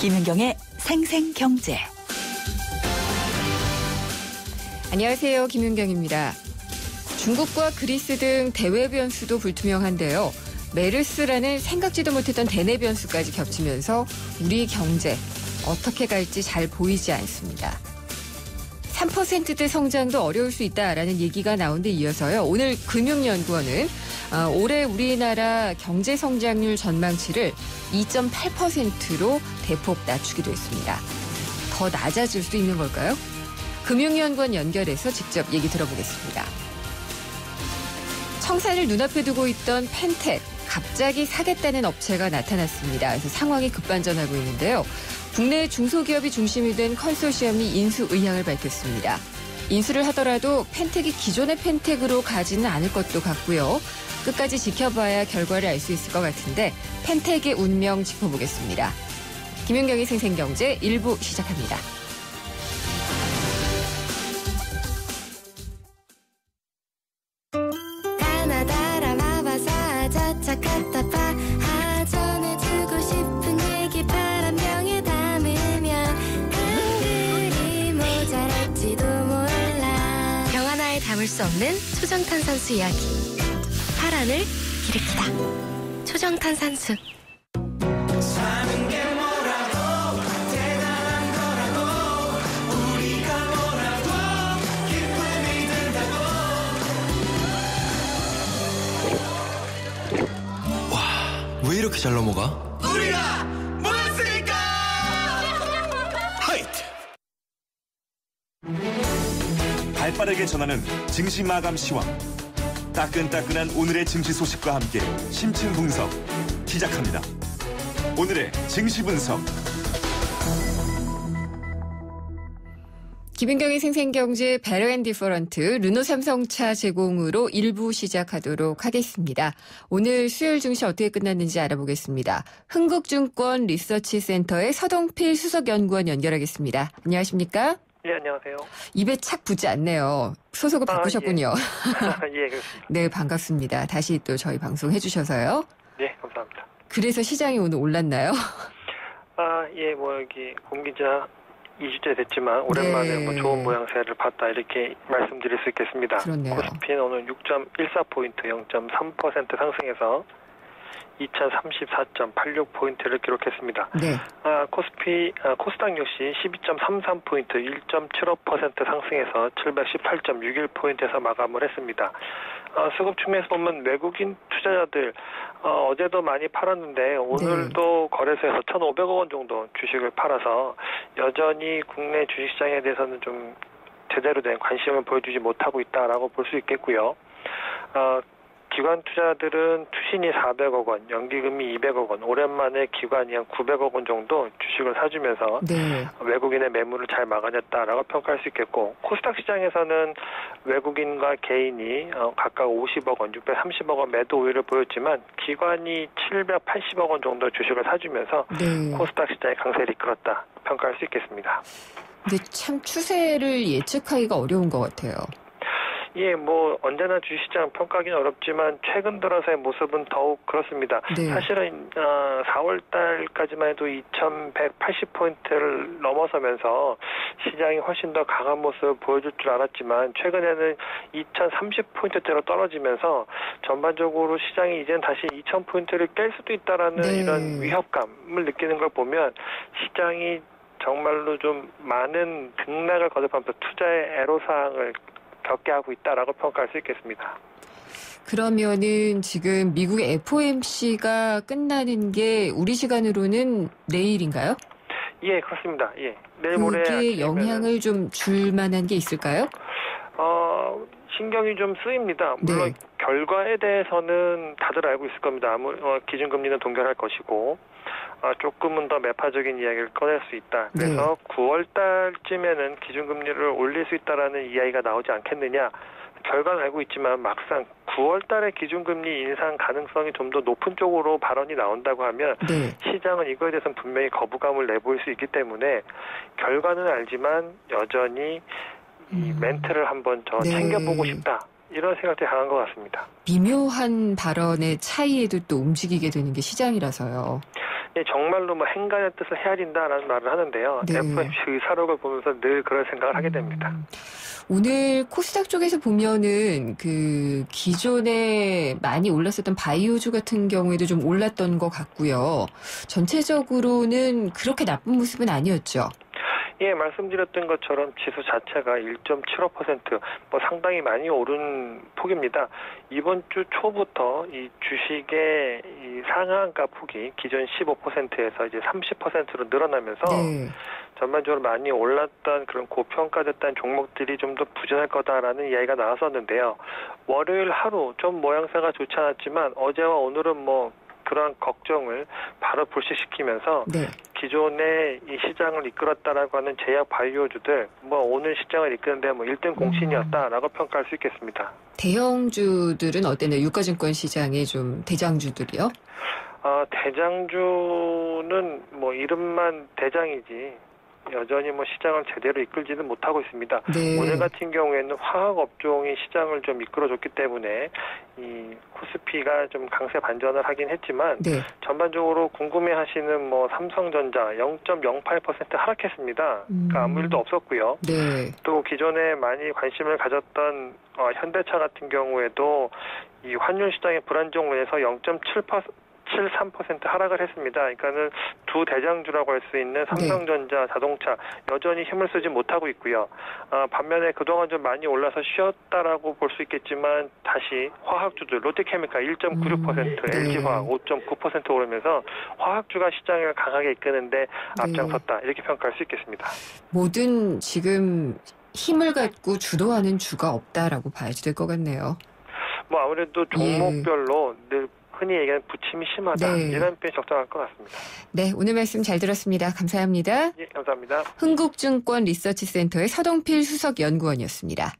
김윤경의 생생경제. 안녕하세요. 김윤경입니다. 중국과 그리스 등 대외 변수도 불투명한데요. 메르스라는 생각지도 못했던 대내 변수까지 겹치면서 우리 경제 어떻게 갈지 잘 보이지 않습니다. 3%대 성장도 어려울 수 있다라는 얘기가 나온 데 이어서요. 오늘 금융연구원은 올해 우리나라 경제 성장률 전망치를 2.8%로 대폭 낮추기도 했습니다. 더 낮아질 수도 있는 걸까요? 금융연구원 연결해서 직접 얘기 들어보겠습니다. 청산을 눈앞에 두고 있던 펜텍, 갑자기 사겠다는 업체가 나타났습니다. 그래서 상황이 급반전하고 있는데요. 국내 중소기업이 중심이 된 컨소시엄이 인수 의향을 밝혔습니다. 인수를 하더라도 펜텍이 기존의 펜텍으로 가지는 않을 것도 같고요. 끝까지 지켜봐야 결과를 알 수 있을 것 같은데 펜텍의 운명 짚어보겠습니다. 김윤경의 생생경제 1부 시작합니다. 담을 수 없는 초정탄산수 이야기. 파란을 일으키다. 초정탄산수. 사는 게 뭐라고 대단한 거라고 우리가 뭐라고 기쁨이 든다고. 와, 왜 이렇게 잘 넘어가? 우리가 모였으니까. 하이트. 발빠르게 전하는 증시 마감 시황. 따끈따끈한 오늘의 증시 소식과 함께 심층 분석 시작합니다. 오늘의 증시 분석. 김윤경의 생생경제 베러 앤 디퍼런트 르노 삼성차 제공으로 1부 시작하도록 하겠습니다. 오늘 수요일 증시 어떻게 끝났는지 알아보겠습니다. 흥국증권 리서치센터의 서동필 수석연구원 연결하겠습니다. 안녕하십니까? 네, 안녕하세요. 입에 착 붙지 않네요. 소속을 바꾸셨군요. 예, 그렇습니다. 네, 반갑습니다. 다시 또 저희 방송 해주셔서요. 네, 감사합니다. 그래서 시장이 오늘 올랐나요? 예, 여기 공기자 2주째 됐지만 오랜만에 네. 좋은 모양새를 봤다 이렇게 말씀드릴 수 있겠습니다. 그렇네요. 코스피는 오늘 6.14포인트 0.3% 상승해서 2034.86포인트를 기록했습니다. 네. 코스닥 역시 12.33포인트 1.75% 상승해서 718.61포인트에서 마감을 했습니다. 수급 측면에서 보면 외국인 투자자들 어제도 많이 팔았는데 오늘도 거래소에서 1,500억 원 정도 주식을 팔아서 여전히 국내 주식시장에 대해서는 좀 제대로 된 관심을 보여주지 못하고 있다라고 볼 수 있겠고요. 기관 투자들은 투신이 400억 원, 연기금이 200억 원, 오랜만에 기관이 한 900억 원 정도 주식을 사주면서 네. 외국인의 매물을 잘 막아냈다라고 평가할 수 있겠고, 코스닥 시장에서는 외국인과 개인이 각각 50억 원, 630억 원 매도 우위를 보였지만 기관이 780억 원 정도 주식을 사주면서 네. 코스닥 시장의 강세를 이끌었다 평가할 수 있겠습니다. 근데 참 추세를 예측하기가 어려운 것 같아요. 예, 언제나 주식시장 평가하기는 어렵지만 최근 들어서의 모습은 더욱 그렇습니다. 네. 사실은 4월 달까지만 해도 2180포인트를 넘어서면서 시장이 훨씬 더 강한 모습을 보여줄 줄 알았지만 최근에는 2030포인트대로 떨어지면서 전반적으로 시장이 이제는 다시 2000포인트를 깰 수도 있다라는 네. 이런 위협감을 느끼는 걸 보면 시장이 정말로 좀 많은 등락을 거듭하면서 투자의 애로사항을 겪게 하고 있다라고 평가할 수 있겠습니다. 그러면은 지금 미국의 FOMC가 끝나는 게 우리 시간으로는 내일인가요? 예, 그렇습니다. 예, 내일 모레 그게 영향을 좀 줄 만한 게 있을까요? 신경이 좀 쓰입니다. 물론 네. 결과에 대해서는 다들 알고 있을 겁니다. 기준금리는 동결할 것이고 조금은 더 매파적인 이야기를 꺼낼 수 있다. 그래서 9월 달쯤에는 기준금리를 올릴 수 있다라는 이야기가 나오지 않겠느냐. 결과는 알고 있지만 막상 9월 달에 기준금리 인상 가능성이 좀 더 높은 쪽으로 발언이 나온다고 하면 네. 시장은 이거에 대해서는 분명히 거부감을 내보일 수 있기 때문에 결과는 알지만 여전히 이 멘트를 한번 더 챙겨보고 싶다. 이런 생각이 강한 것 같습니다. 미묘한 발언의 차이에도 또 움직이게 되는 게 시장이라서요. 정말로 뭐 행간의 뜻을 헤아린다라는 말을 하는데요. 네. FOMC 의사록을 보면서 늘 그런 생각을 하게 됩니다. 오늘 코스닥 쪽에서 보면은 그 기존에 많이 올랐었던 바이오주 같은 경우에도 좀 올랐던 것 같고요. 전체적으로는 그렇게 나쁜 모습은 아니었죠. 예, 말씀드렸던 것처럼 지수 자체가 1.75% 뭐 상당히 많이 오른 폭입니다. 이번 주 초부터 이 주식의 이 상한가 폭이 기존 15%에서 이제 30%로 늘어나면서 네. 전반적으로 많이 올랐던 그런 고평가됐던 종목들이 좀 더 부진할 거다라는 이야기가 나왔었는데요. 월요일 하루 좀 모양새가 좋지 않았지만 어제와 오늘은 뭐 그러한 걱정을 바로 불식시키면서 네. 기존의 이 시장을 이끌었다라고 하는 제약 바이오주들 뭐 오늘 시장을 이끄는데 뭐 1등 공신이었다라고 평가할 수 있겠습니다. 대형주들은 어땠나요? 유가증권 시장의 좀 대장주들이요? 대장주는 뭐 이름만 대장이지 여전히 뭐 시장을 제대로 이끌지는 못하고 있습니다. 네. 오늘 같은 경우에는 화학 업종이 시장을 좀 이끌어줬기 때문에 이 코스피가 좀 강세 반전을 하긴 했지만 네. 전반적으로 궁금해하시는 뭐 삼성전자 0.08% 하락했습니다. 그러니까 아무 일도 없었고요. 네. 또 기존에 많이 관심을 가졌던 현대차 같은 경우에도 이 환율 시장의 불안정으로 인해서 0.73% 하락을 했습니다. 그러니까는 두 대장주라고 할 수 있는 삼성전자, 자동차 여전히 힘을 쓰지 못하고 있고요. 반면에 그동안 좀 많이 올라서 쉬었다라고 볼 수 있겠지만 다시 화학주들 롯데케미칼 1.96%, LG화학 5.9% 오르면서 화학주가 시장을 강하게 이끄는데 앞장섰다 이렇게 평가할 수 있겠습니다. 모든 지금 힘을 갖고 주도하는 주가 없다라고 봐야지 될 것 같네요. 뭐 아무래도 종목별로 늘 흔히 얘기하는 부침이 심하다. 네. 이런 표현이 적당할 것 같습니다. 네, 오늘 말씀 잘 들었습니다. 감사합니다. 예, 감사합니다. 흥국증권 리서치센터의 서동필 수석연구원이었습니다.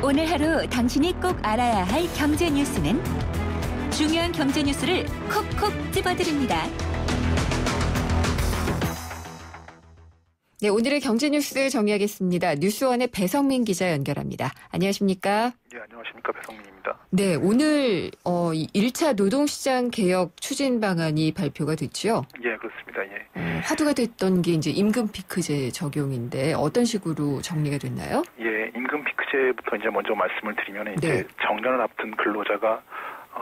오늘 하루 당신이 꼭 알아야 할 경제 뉴스는 중요한 경제 뉴스를 콕콕 집어드립니다. 네, 오늘의 경제 뉴스 정리하겠습니다. 뉴스원의 배성민 기자 연결합니다. 안녕하십니까? 네, 안녕하십니까. 배성민입니다. 네, 오늘 1차 노동시장 개혁 추진 방안이 발표가 됐죠? 예, 그렇습니다. 예. 화두가 됐던 게 이제 임금 피크제 적용인데 어떤 식으로 정리가 됐나요? 예, 임금 피크제부터 이제 먼저 말씀을 드리면 이제 네. 정년을 앞둔 근로자가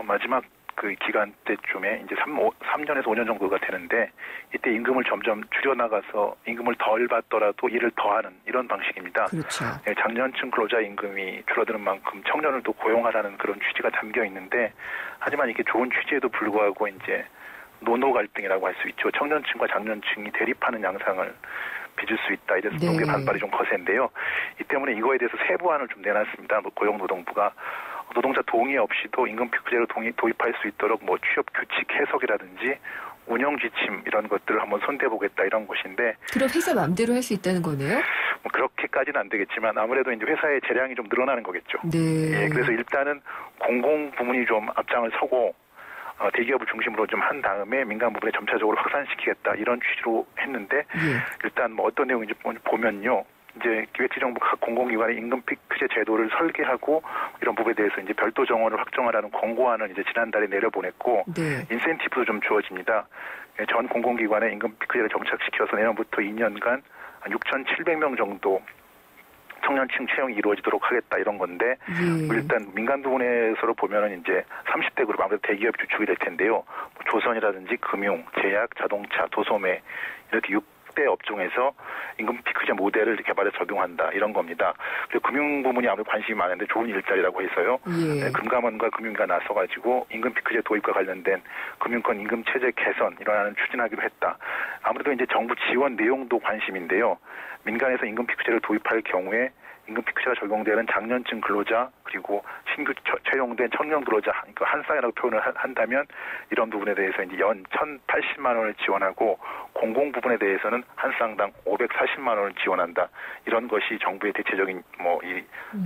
마지막 그 기간 때쯤에 이제 3년에서 5년 정도가 되는데 이때 임금을 점점 줄여나가서 임금을 덜 받더라도 일을 더하는 이런 방식입니다. 그렇죠. 예, 장년층 근로자 임금이 줄어드는 만큼 청년을 또 고용하라는 그런 취지가 담겨 있는데 하지만 이게 좋은 취지에도 불구하고 이제 노노 갈등이라고 할 수 있죠. 청년층과 장년층이 대립하는 양상을 빚을 수 있다. 이래서 네. 노동계 반발이 좀 거센데요. 이 때문에 이거에 대해서 세부안을 좀 내놨습니다. 고용노동부가 노동자 동의 없이도 임금 피크제로 도입할 수 있도록 뭐 취업 규칙 해석이라든지 운영 지침 이런 것들을 한번 손대보겠다 이런 것인데. 그럼 회사 마음대로 할 수 있다는 거네요? 뭐 그렇게까지는 안 되겠지만 아무래도 이제 회사의 재량이 좀 늘어나는 거겠죠. 네. 예, 그래서 일단은 공공 부문이 좀 앞장을 서고 대기업을 중심으로 좀 한 다음에 민간 부분에 점차적으로 확산시키겠다 이런 취지로 했는데 예. 일단 뭐 어떤 내용인지 보면요. 이제 기획재정부 각 공공기관의 임금 피크제 제도를 설계하고 이런 부분에 대해서 이제 별도 정원을 확정하라는 권고안을 이제 지난달에 내려보냈고 네. 인센티브도 좀 주어집니다. 전 공공기관에 임금 피크제를 정착시켜서 내년부터 2년간 6,700명 정도 청년층 채용이 이루어지도록 하겠다 이런 건데 일단 민간 부분에서 보면은 이제 30대 그룹 아무래도 대기업 주축이 될 텐데요. 뭐 조선이라든지 금융, 제약, 자동차, 도소매 이렇게 6대 업종에서 임금 피크제 모델을 개발해서 적용한다 이런 겁니다. 그리고 금융 부문이 아무래도 관심이 많은데 좋은 일자리라고 해서요. 네, 금감원과 금융위가 나서가지고 임금 피크제 도입과 관련된 금융권 임금 체제 개선 이러한 추진하기로 했다. 아무래도 이제 정부 지원 내용도 관심인데요. 민간에서 임금 피크제를 도입할 경우에 임금 피크제가 적용되는 장년층 근로자 그리고 신규 채용된 청년 근로자 그러니까 한 쌍이라고 표현을 한다면 이런 부분에 대해서 이제 연 1,080만 원을 지원하고 공공 부분에 대해서는 한 쌍당 540만 원을 지원한다. 이런 것이 정부의 대체적인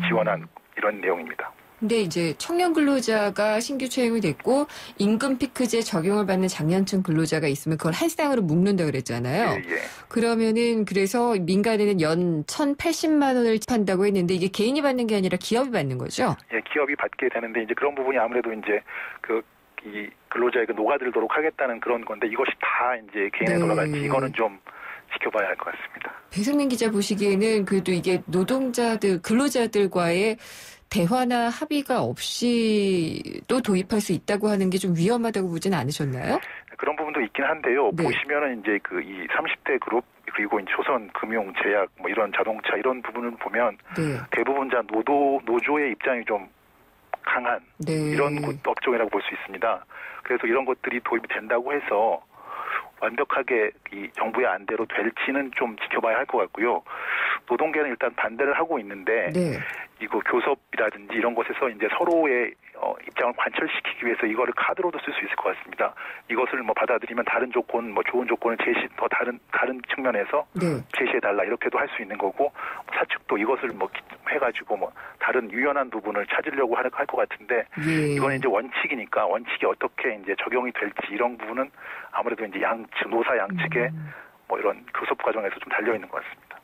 지원한 이런 내용입니다. 근데 이제 청년 근로자가 신규 채용이 됐고 임금 피크제 적용을 받는 장년층 근로자가 있으면 그걸 한 쌍으로 묶는다 그랬잖아요. 예, 예. 그러면은 그래서 민간에는 연 1,080만 원을 판다고 했는데 이게 개인이 받는 게 아니라 기업이 받는 거죠? 예, 기업이 받게 되는데 이제 그런 부분이 아무래도 이제 그 이 근로자에게 녹아들도록 하겠다는 그런 건데 이것이 다 이제 개인에 돌아갈지 이거는 좀 지켜봐야 할 것 같습니다. 배승민 기자 보시기에는 그래도 이게 노동자들, 근로자들과의 대화나 합의가 없이 또 도입할 수 있다고 하는 게 좀 위험하다고 보진 않으셨나요? 그런 부분도 있긴 한데요. 네. 보시면은 이제 그 이 30대 그룹 그리고 이제 조선 금융 제약 뭐 이런 자동차 이런 부분을 보면 네. 대부분 다 노조의 입장이 좀 강한 네. 이런 업종이라고 볼 수 있습니다. 그래서 이런 것들이 도입이 된다고 해서 완벽하게 이 정부의 안대로 될지는 좀 지켜봐야 할 것 같고요. 노동계는 일단 반대를 하고 있는데 네. 이거 교섭이라든지 이런 곳에서 이제 서로의 입장을 관철시키기 위해서 이거를 카드로도 쓸 수 있을 것 같습니다. 이것을 뭐 받아들이면 다른 조건, 뭐 좋은 조건을 더 다른 측면에서 네. 제시해달라 이렇게도 할 수 있는 거고 사측도 이것을 뭐 해가지고 뭐 다른 유연한 부분을 찾으려고 할 것 같은데 예. 이건 이제 원칙이니까 원칙이 어떻게 이제 적용이 될지 이런 부분은 아무래도 이제 노사 양측의 뭐 이런 교섭 과정에서 좀 달려 있는 것 같습니다.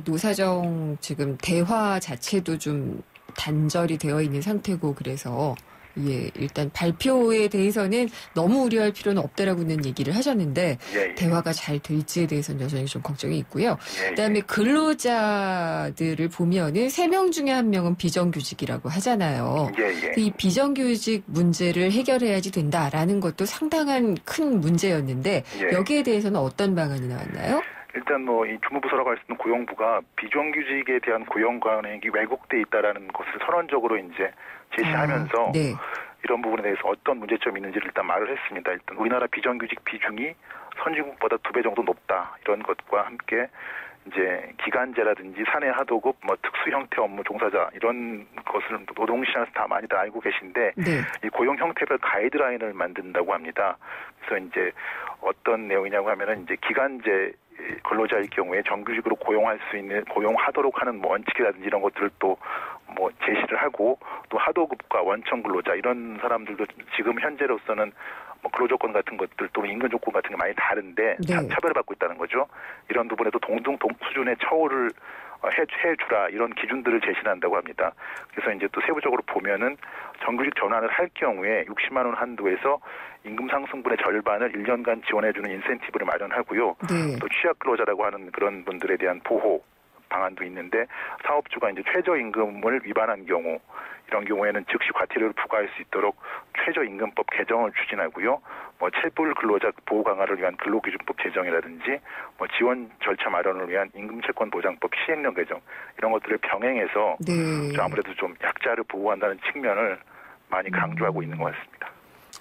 노사정 지금 대화 자체도 좀 단절이 되어 있는 상태고 그래서 예, 일단 발표에 대해서는 너무 우려할 필요는 없다라고는 얘기를 하셨는데 예. 대화가 잘 될지에 대해서는 여전히 좀 걱정이 있고요. 예. 그다음에 근로자들을 보면은 3명 중에 1명은 비정규직이라고 하잖아요. 예. 이 비정규직 문제를 해결해야지 된다라는 것도 상당한 큰 문제였는데 예. 여기에 대해서는 어떤 방안이 나왔나요? 일단 뭐 이 주무부서라고 할 수 있는 고용부가 비정규직에 대한 고용 관행이 왜곡돼 있다라는 것을 선언적으로 이제 제시하면서 네. 이런 부분에 대해서 어떤 문제점이 있는지를 일단 말을 했습니다. 일단 우리나라 비정규직 비중이 선진국보다 2배 정도 높다 이런 것과 함께 이제 기간제라든지 사내 하도급 뭐 특수 형태 업무 종사자 이런 것을 노동시장에서 다 많이들 알고 계신데 네. 이 고용 형태별 가이드라인을 만든다고 합니다. 그래서 이제 어떤 내용이냐고 하면은 이제 기간제 근로자일 경우에 정규직으로 고용하도록 하는 뭐 원칙이라든지 이런 것들을 또 뭐 제시를 하고 또 하도급과 원청 근로자 이런 사람들도 지금 현재로서는 뭐 근로조건 같은 것들 또 임금 조건 같은 게 많이 다른데 네. 차별을 받고 있다는 거죠. 이런 부분에도 동등 수준의 처우를 해주라 이런 기준들을 제시한다고 합니다. 그래서 이제 또 세부적으로 보면은 정규직 전환을 할 경우에 60만 원 한도에서 임금 상승분의 절반을 1년간 지원해주는 인센티브를 마련하고요. 네. 또 취약 근로자라고 하는 그런 분들에 대한 보호 방안도 있는데 사업주가 이제 최저임금을 위반한 경우 이런 경우에는 즉시 과태료를 부과할 수 있도록 최저임금법 개정을 추진하고요. 뭐 체불 근로자 보호 강화를 위한 근로기준법 제정이라든지 뭐 지원 절차 마련을 위한 임금채권 보장법 시행령 개정 이런 것들을 병행해서 네. 아무래도 좀 약자를 보호한다는 측면을 많이 강조하고 있는 것 같습니다.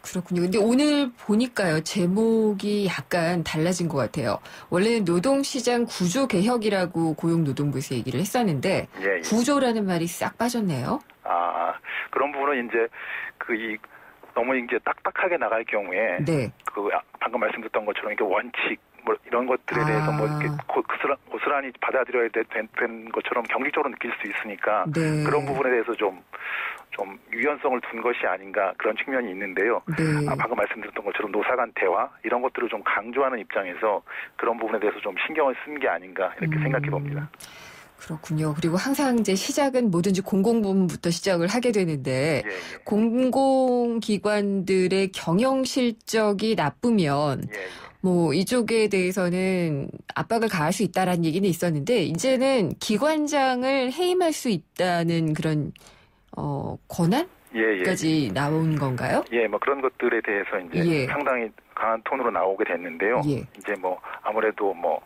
그렇군요. 근데 오늘 보니까요, 제목이 약간 달라진 것 같아요. 원래는 노동시장 구조 개혁이라고 고용노동부에서 얘기를 했었는데, 예. 구조라는 말이 싹 빠졌네요. 그런 부분은 이제 너무 이제 딱딱하게 나갈 경우에 네. 방금 말씀드렸던 것처럼 이게 원칙 뭐 이런 것들에 대해서 뭐 이렇게 고스란히 받아들여야 된 것처럼 경직적으로 느낄 수 있으니까 네. 그런 부분에 대해서 좀 유연성을 둔 것이 아닌가 그런 측면이 있는데요. 네. 방금 말씀드렸던 것처럼 노사 간 대화 이런 것들을 좀 강조하는 입장에서 그런 부분에 대해서 좀 신경을 쓴 게 아닌가 이렇게 생각해 봅니다. 그렇군요. 그리고 항상 이제 시작은 뭐든지 공공부문부터 시작을 하게 되는데 예. 공공기관들의 경영 실적이 나쁘면 예. 뭐 이쪽에 대해서는 압박을 가할 수 있다라는 얘기는 있었는데 이제는 기관장을 해임할 수 있다는 그런 권한까지 나온 건가요? 예, 뭐 그런 것들에 대해서 이제 상당히 강한 톤으로 나오게 됐는데요. 이제 뭐 아무래도 뭐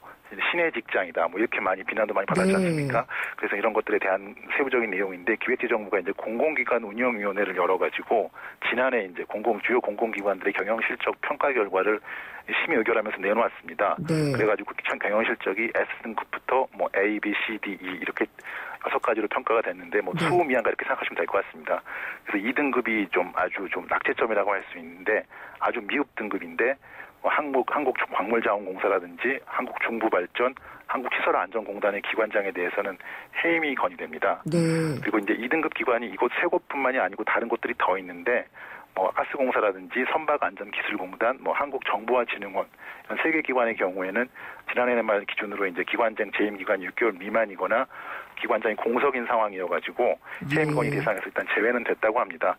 신의 직장이다, 뭐 이렇게 많이 비난도 많이 받았지 않습니까? 그래서 이런 것들에 대한 세부적인 내용인데 기획재정부가 이제 공공기관 운영위원회를 열어가지고 지난해 이제 주요 공공기관들의 경영실적 평가 결과를 심의 의결하면서 내놓았습니다. 그래가지고 경영실적이 S등급부터 뭐 A, B, C, D, E 이렇게 6가지로 평가가 됐는데 뭐 수미한가 이렇게 생각하시면 될 것 같습니다. 그래서 2등급이 아주 낙제점이라고 할 수 있는데 아주 미흡 등급인데 한국광물자원공사라든지 한국중부발전, 한국시설안전공단의 기관장에 대해서는 해임이 건의됩니다. 그리고 이제 2등급 기관이 이곳 세 곳뿐만이 아니고 다른 곳들이 더 있는데 뭐 가스공사라든지 선박안전기술공단, 뭐 한국정보화진흥원 이런 3개 기관의 경우에는 지난해 말 기준으로 이제 기관장 재임 기간이 6개월 미만이거나 기관장이 공석인 상황이어가지고 채임 건의 대상에서 일단 제외는 됐다고 합니다.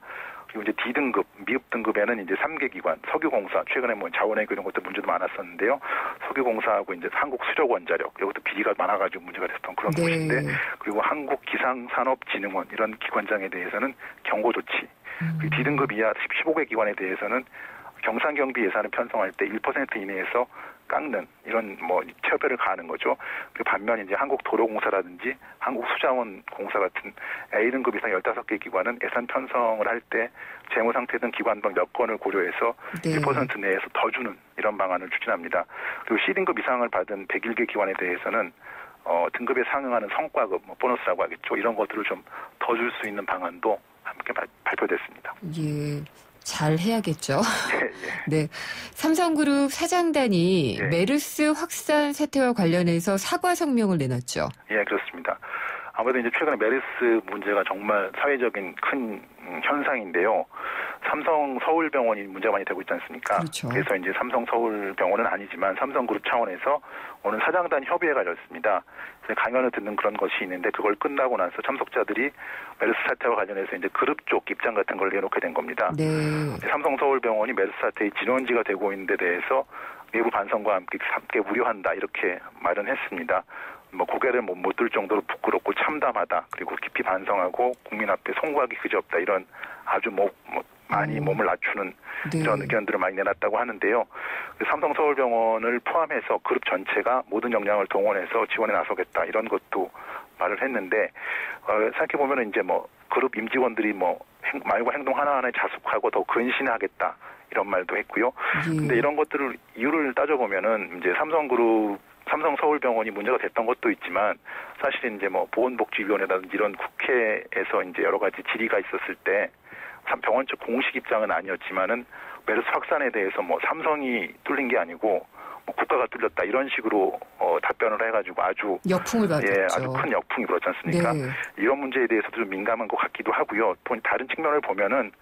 그리고 이제 D등급, 미흡 등급에는 이제 3개 기관, 석유공사, 최근에 뭐 자원외교 이런 것도 문제도 많았었는데요. 석유공사하고 이제 한국수력원자력, 이것도 비리가 많아가지고 문제가 됐던 그런 곳인데, 그리고 한국기상산업진흥원 이런 기관장에 대해서는 경고 조치, 그리고 D등급 이하 15개 기관에 대해서는 경상경비 예산을 편성할 때 1% 이내에서 깎는 이런 뭐 처벌을 가하는 거죠. 그리고 반면 이제 한국도로공사라든지 한국수자원공사 같은 A등급 이상 15개 기관은 예산 편성을 할 때 재무 상태 등 기관별 여건을 고려해서 1% 내에서 더 주는 이런 방안을 추진합니다. 그리고 C등급 이상을 받은 101개 기관에 대해서는 등급에 상응하는 성과급, 뭐 보너스라고 하겠죠. 이런 것들을 좀 더 줄 수 있는 방안도 함께 발표됐습니다. 예. 잘 해야겠죠. 네. 삼성그룹 사장단이 메르스 확산 사태와 관련해서 사과 성명을 내놨죠. 예, 그렇습니다. 아무래도 이제 최근에 메르스 문제가 정말 사회적인 큰 현상인데요. 삼성 서울병원이 문제가 많이 되고 있지 않습니까? 그렇죠. 그래서 이제 삼성 서울병원은 아니지만 삼성그룹 차원에서 오늘 사장단 협의회가 열렸습니다. 강연을 듣는 그런 것이 있는데 그걸 끝나고 나서 참석자들이 메르스 사태와 관련해서 이제 그룹 쪽 입장 같은 걸 내놓게 된 겁니다. 네. 삼성 서울병원이 메르스 사태의 진원지가 되고 있는 데 대해서 내부 반성과 함께 우려한다 이렇게 말은 했습니다. 뭐 고개를 못 들 정도로 부끄럽고 참담하다. 그리고 깊이 반성하고 국민 앞에 송구하기 그지없다. 이런 아주 많이 몸을 낮추는 이런 의견들을 많이 내놨다고 하는데요. 삼성 서울병원을 포함해서 그룹 전체가 모든 역량을 동원해서 지원에 나서겠다. 이런 것도 말을 했는데 생각해보면 이제 뭐 그룹 임직원들이 뭐 말과 행동 하나하나에 자숙하고 더 근신하겠다. 이런 말도 했고요. 근데 이런 것들을 이유를 따져보면은 이제 삼성 서울병원이 문제가 됐던 것도 있지만 사실 이제 뭐 보건복지위원회라든지 이런 국회에서 이제 여러 가지 질의가 있었을 때 병원 쪽 공식 입장은 아니었지만은 메르스 확산에 대해서 뭐 삼성이 뚫린 게 아니고 뭐 국가가 뚫렸다 이런 식으로 답변을 해가지고 아주 역풍을 받았죠. 예, 아주 큰 역풍이 불었지 않습니까? 네. 이런 문제에 대해서도 좀 민감한 것 같기도 하고요. 다른 측면을 보면은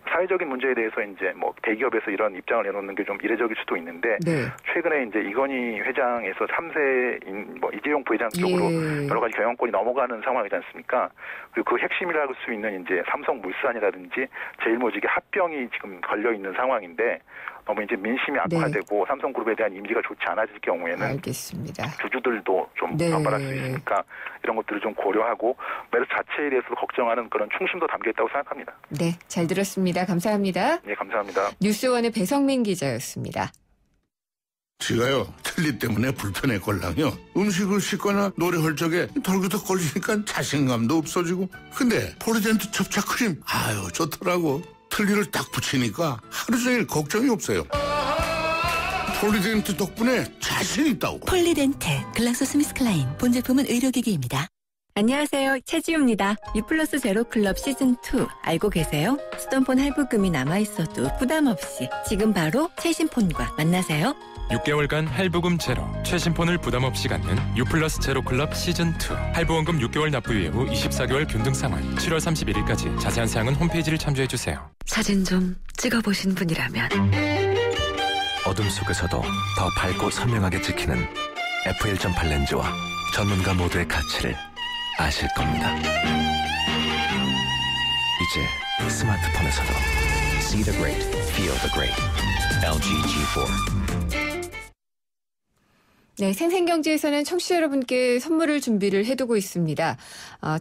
사회적인 문제에 대해서 이제 뭐 대기업에서 이런 입장을 내놓는 게 좀 이례적일 수도 있는데 최근에 이제 이건희 회장에서 3세인 뭐 이재용 부회장 쪽으로 여러 가지 경영권이 넘어가는 상황이지 않습니까? 그리고 그 핵심이라고 할 수 있는 이제 삼성물산이라든지 제일모직의 합병이 지금 걸려 있는 상황인데 너무 이제 민심이 악화되고 삼성그룹에 대한 이미지가 좋지 않아질 경우에는 알겠습니다. 주주들도 좀 반발할 수 있으니까 이런 것들을 좀 고려하고 메르스 자체에 대해서 걱정하는 그런 충심도 담겨 있다고 생각합니다. 네, 잘 들었습니다. 감사합니다. 네, 감사합니다. 뉴스원의 배성민 기자였습니다. 제가요 틀니 때문에 불편했걸랑요. 음식을 씻거나 노래할 적에 덜그덕 걸리니까 자신감도 없어지고. 근데 폴리덴트 접착크림 아유 좋더라고. 틀니를 딱 붙이니까 하루 종일 걱정이 없어요. 폴리덴트 덕분에 자신 있다고. 폴리덴트 글락소스미스클라인 본제품은 의료기기입니다. 안녕하세요. 최지우입니다. 유플러스 제로클럽 시즌2 알고 계세요? 스톤폰 할부금이 남아있어도 부담없이 지금 바로 최신폰과 만나세요. 6개월간 할부금 제로, 최신폰을 부담없이 갖는 유플러스 제로클럽 시즌2. 할부원금 6개월 납부 이후 24개월 균등 상환. 7월 31일까지 자세한 사항은 홈페이지를 참조해주세요. 사진 좀 찍어보신 분이라면 어둠 속에서도 더 밝고 선명하게 지키는 f1.8 렌즈와 전문가 모두의 가치를 아실 겁니다. 이제 스마트폰에서도 See the great, feel the great. LG G4. 네, 생생경제에서는 청취자 여러분께 선물을 준비를 해두고 있습니다.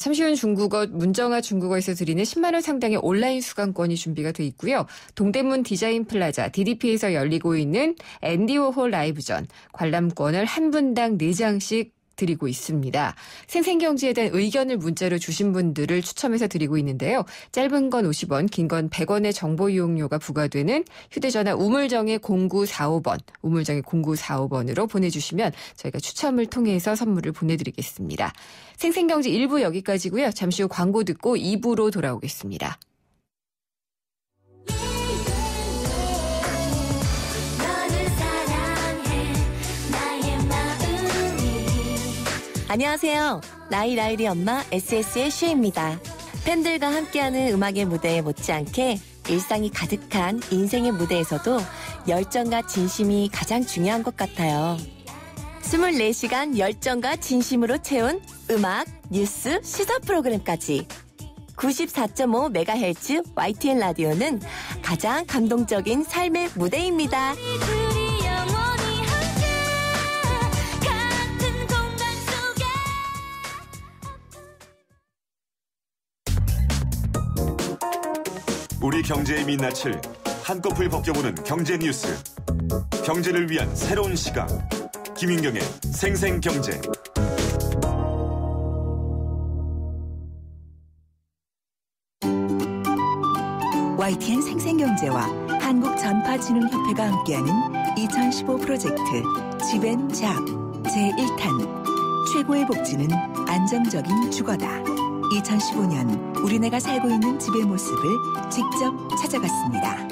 참 쉬운 중국어, 문정아 중국어에서 드리는 10만 원 상당의 온라인 수강권이 준비가 돼 있고요. 동대문 디자인 플라자 DDP에서 열리고 있는 앤디 워홀 라이브전 관람권을 한 분당 4장씩 드리고 있습니다. 생생경제에 대한 의견을 문자로 주신 분들을 추첨해서 드리고 있는데요. 짧은 건 50원, 긴 건 100원의 정보 이용료가 부과되는 휴대전화 우물정의 0945번, 우물정의 0945번으로 보내주시면 저희가 추첨을 통해서 선물을 보내드리겠습니다. 생생경제 1부 여기까지고요. 잠시 후 광고 듣고 2부로 돌아오겠습니다. 안녕하세요. 라일이 엄마 SS의 슈입니다. 팬들과 함께하는 음악의 무대에 못지않게 일상이 가득한 인생의 무대에서도 열정과 진심이 가장 중요한 것 같아요. 24시간 열정과 진심으로 채운 음악, 뉴스, 시사 프로그램까지 94.5MHz YTN 라디오는 가장 감동적인 삶의 무대입니다. 우리 경제의 민낯을 한꺼풀 벗겨보는 경제 뉴스. 경제를 위한 새로운 시각. 김윤경의 생생경제. YTN 생생경제와 한국전파진흥협회가 함께하는 2015 프로젝트 집앤잡 제1탄 최고의 복지는 안정적인 주거다. 2015년 우리네가 살고 있는 집의 모습을 직접 찾아갔습니다.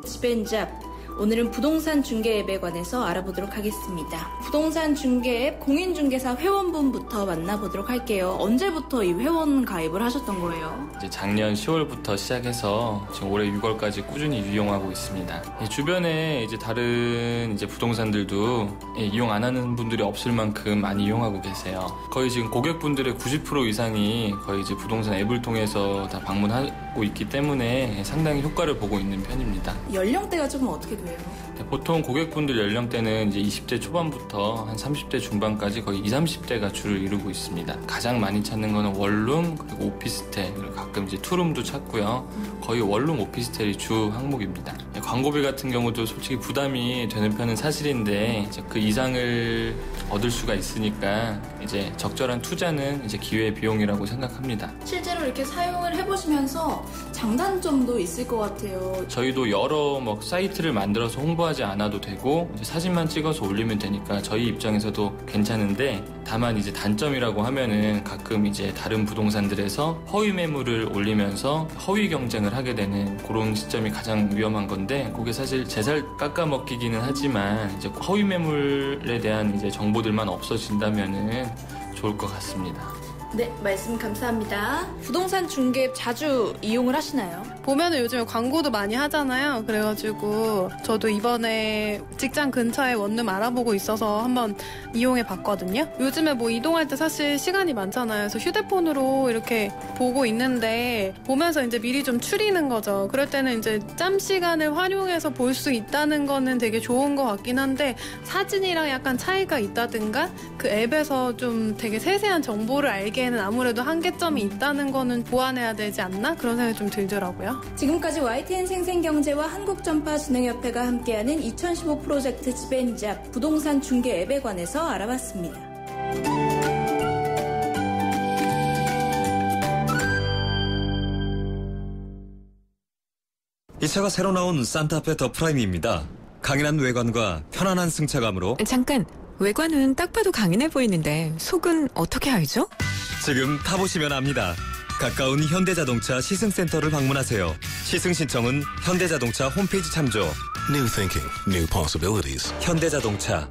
집앤잡, 오늘은 부동산 중개 앱에 관해서 알아보도록 하겠습니다. 부동산 중개 앱 공인중개사 회원분부터 만나보도록 할게요. 언제부터 이 회원 가입을 하셨던 거예요? 이제 작년 10월부터 시작해서 지금 올해 6월까지 꾸준히 이용하고 있습니다. 주변에 이제 다른 이제 부동산들도 이용 안 하는 분들이 없을 만큼 많이 이용하고 계세요. 거의 지금 고객분들의 90% 이상이 거의 이제 부동산 앱을 통해서 다 방문하고 있기 때문에 상당히 효과를 보고 있는 편입니다. 연령대가 조금 어떻게 돼요? 보통 고객분들 연령대는 이제 20대 초반부터 한 30대 중반까지 거의 20, 30대가 주를 이루고 있습니다. 가장 많이 찾는 거는 원룸, 그리고 오피스텔, 그리고 가끔 이제 투룸도 찾고요. 거의 원룸 오피스텔이 주 항목입니다. 광고비 같은 경우도 솔직히 부담이 되는 편은 사실인데 이제 그 이상을 얻을 수가 있으니까 이제 적절한 투자는 이제 기회의 비용이라고 생각합니다. 실제로 이렇게 사용을 해보시면서 장단점도 있을 것 같아요. 저희도 여러 사이트를 만들어서 홍보하지 않아도 되고 이제 사진만 찍어서 올리면 되니까 저희 입장에서도 괜찮은데, 다만 이제 단점이라고 하면은 가끔 이제 다른 부동산들에서 허위 매물을 올리면서 허위 경쟁을 하게 되는 그런 시점이 가장 위험한 건데, 그게 사실 제 살 깎아먹기기는 하지만 이제 허위 매물에 대한 이제 정보들만 없어진다면은 좋을 것 같습니다. 네, 말씀 감사합니다. 부동산 중개 자주 이용을 하시나요? 보면은 요즘에 광고도 많이 하잖아요. 그래가지고 저도 이번에 직장 근처에 원룸 알아보고 있어서 한번 이용해 봤거든요. 요즘에 이동할 때 사실 시간이 많잖아요. 그래서 휴대폰으로 이렇게 보고 있는데 보면서 이제 미리 좀 추리는 거죠. 그럴 때는 이제 짬 시간을 활용해서 볼 수 있다는 거는 되게 좋은 것 같긴 한데, 사진이랑 약간 차이가 있다든가 그 앱에서 좀 되게 세세한 정보를 알기에는 아무래도 한계점이 있다는 거는 보완해야 되지 않나? 그런 생각이 좀 들더라고요. 지금까지 YTN 생생경제와 한국전파진흥협회가 함께하는 2015 프로젝트 집앤잡 부동산 중개 앱에 관해서 알아봤습니다. 이 차가 새로 나온 산타페 더 프라임입니다. 강인한 외관과 편안한 승차감으로. 잠깐, 외관은 딱 봐도 강인해 보이는데 속은 어떻게 알죠? 지금 타보시면 압니다. 가까운 현대자동차 시승센터를 방문하세요. 시승 신청은 현대자동차 홈페이지 참조. New thinking, new possibilities. 현대자동차.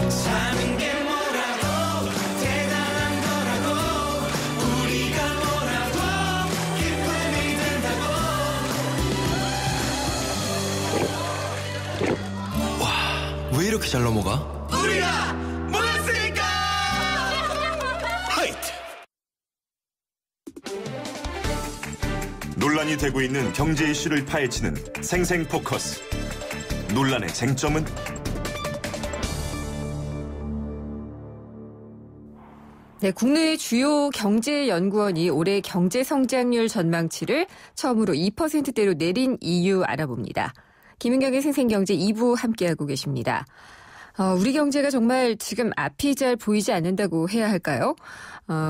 사는 게 뭐라고 대단한 거라고 우리가 뭐라고 기쁨이 든다고. 와, 왜 이렇게 잘 넘어가? 우리가 모였으니까. 하이트. 논란이 되고 있는 경제 이슈를 파헤치는 생생포커스. 논란의 쟁점은? 네, 국내의 주요 경제연구원이 올해 경제성장률 전망치를 처음으로 2%대로 내린 이유 알아봅니다. 김윤경의 생생경제 2부 함께하고 계십니다. 우리 경제가 정말 지금 앞이 잘 보이지 않는다고 해야 할까요?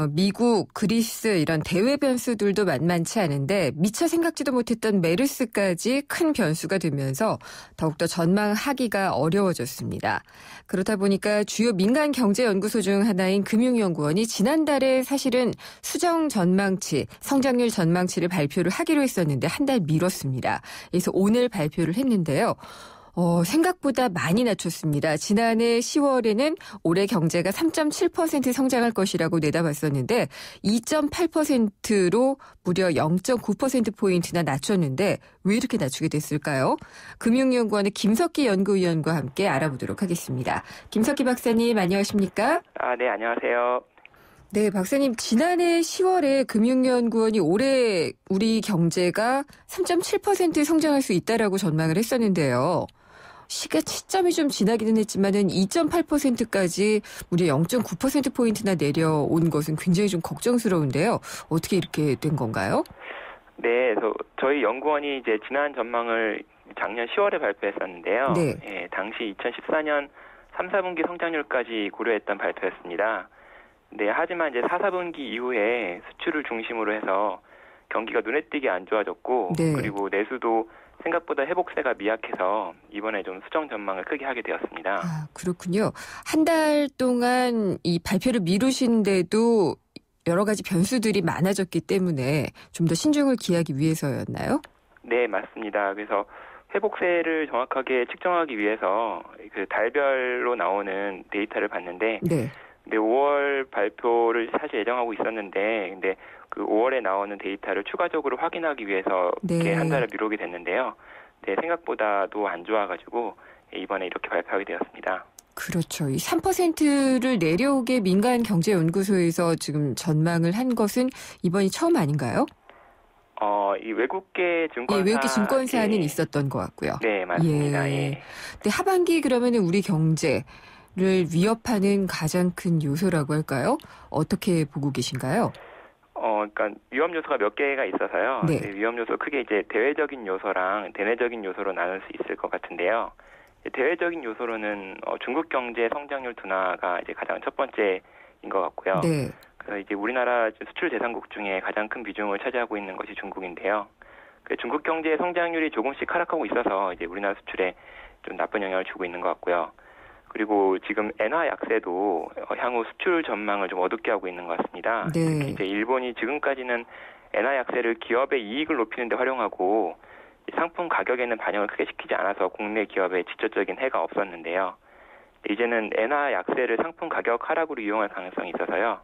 미국, 그리스 이런 대외 변수들도 만만치 않은데 미처 생각지도 못했던 메르스까지 큰 변수가 되면서 더욱더 전망하기가 어려워졌습니다. 그렇다 보니까 주요 민간 경제연구소 중 하나인 금융연구원이 지난달에 사실은 수정 전망치, 성장률 전망치를 발표를 하기로 했었는데 한 달 미뤘습니다. 그래서 오늘 발표를 했는데요. 생각보다 많이 낮췄습니다. 지난해 10월에는 올해 경제가 3.7% 성장할 것이라고 내다봤었는데 2.8%로 무려 0.9%포인트나 낮췄는데 왜 이렇게 낮추게 됐을까요? 금융연구원의 김석기 연구위원과 함께 알아보도록 하겠습니다. 김석기 박사님 안녕하십니까? 네, 안녕하세요. 네, 박사님, 지난해 10월에 금융연구원이 올해 우리 경제가 3.7% 성장할 수 있다라고 전망을 했었는데요. 시점이 좀 지나기는 했지만은 2.8%까지 무려 0.9%포인트나 내려온 것은 굉장히 좀 걱정스러운데요. 어떻게 이렇게 된 건가요? 네, 그래서 저희 연구원이 이제 지난 전망을 작년 10월에 발표했었는데요. 네. 당시 2014년 3, 4분기 성장률까지 고려했던 발표였습니다. 네, 하지만 이제 4, 4분기 이후에 수출을 중심으로 해서 경기가 눈에 띄게 안 좋아졌고, 네. 그리고 내수도 생각보다 회복세가 미약해서 이번에 좀 수정 전망을 크게 하게 되었습니다. 그렇군요. 한 달 동안 이 발표를 미루신데도 여러 가지 변수들이 많아졌기 때문에 좀 더 신중을 기하기 위해서였나요? 네, 맞습니다. 그래서 회복세를 정확하게 측정하기 위해서 그 달별로 나오는 데이터를 봤는데, 네. 5월 발표를 사실 예정하고 있었는데, 근데 그 5월에 나오는 데이터를 추가적으로 확인하기 위해서 이렇게 한 달을 미루게 됐는데요. 네, 생각보다도 안 좋아가지고 이번에 이렇게 발표하게 되었습니다. 그렇죠. 이 3%를 내려오게 민간경제연구소에서 지금 전망을 한 것은 이번이 처음 아닌가요? 이 외국계 증권사. 외국계 증권사는 있었던 것 같고요. 네, 맞습니다. 예. 근데 하반기 그러면은 우리 경제를 위협하는 가장 큰 요소라고 할까요? 어떻게 보고 계신가요? 그러니까 위험 요소가 몇 개가 있어서요. 네. 위험 요소 크게 이제 대외적인 요소랑 대내적인 요소로 나눌 수 있을 것 같은데요. 대외적인 요소로는 중국 경제 성장률 둔화가 이제 가장 첫 번째인 것 같고요. 네. 그래서 이제 우리나라 수출 대상국 중에 가장 큰 비중을 차지하고 있는 것이 중국인데요. 중국 경제의 성장률이 조금씩 하락하고 있어서 이제 우리나라 수출에 좀 나쁜 영향을 주고 있는 것 같고요. 그리고 지금 엔화 약세도 향후 수출 전망을 좀 어둡게 하고 있는 것 같습니다. 네. 이제 일본이 지금까지는 엔화 약세를 기업의 이익을 높이는 데 활용하고 상품 가격에는 반영을 크게 시키지 않아서 국내 기업에 직접적인 해가 없었는데요. 이제는 엔화 약세를 상품 가격 하락으로 이용할 가능성이 있어서요.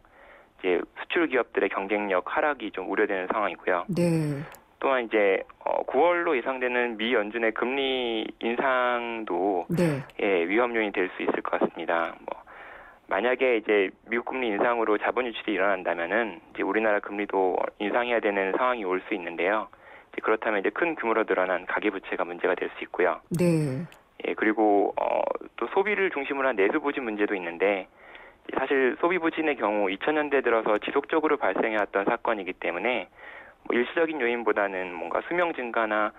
이제 수출 기업들의 경쟁력 하락이 좀 우려되는 상황이고요. 네. 또한 이제 9월로 예상되는 미 연준의 금리 인상도 위험 요인이 될 수 있을 것 같습니다. 만약에 이제 미국 금리 인상으로 자본 유출이 일어난다면은 이제 우리나라 금리도 인상해야 되는 상황이 올 수 있는데요. 이제 그렇다면 이제 큰 규모로 늘어난 가계부채가 문제가 될 수 있고요. 네. 그리고 또 소비를 중심으로 한 내수 부진 문제도 있는데 사실 소비 부진의 경우 2000년대 들어서 지속적으로 발생해왔던 사건이기 때문에 일시적인 요인보다는 뭔가 수명 증가나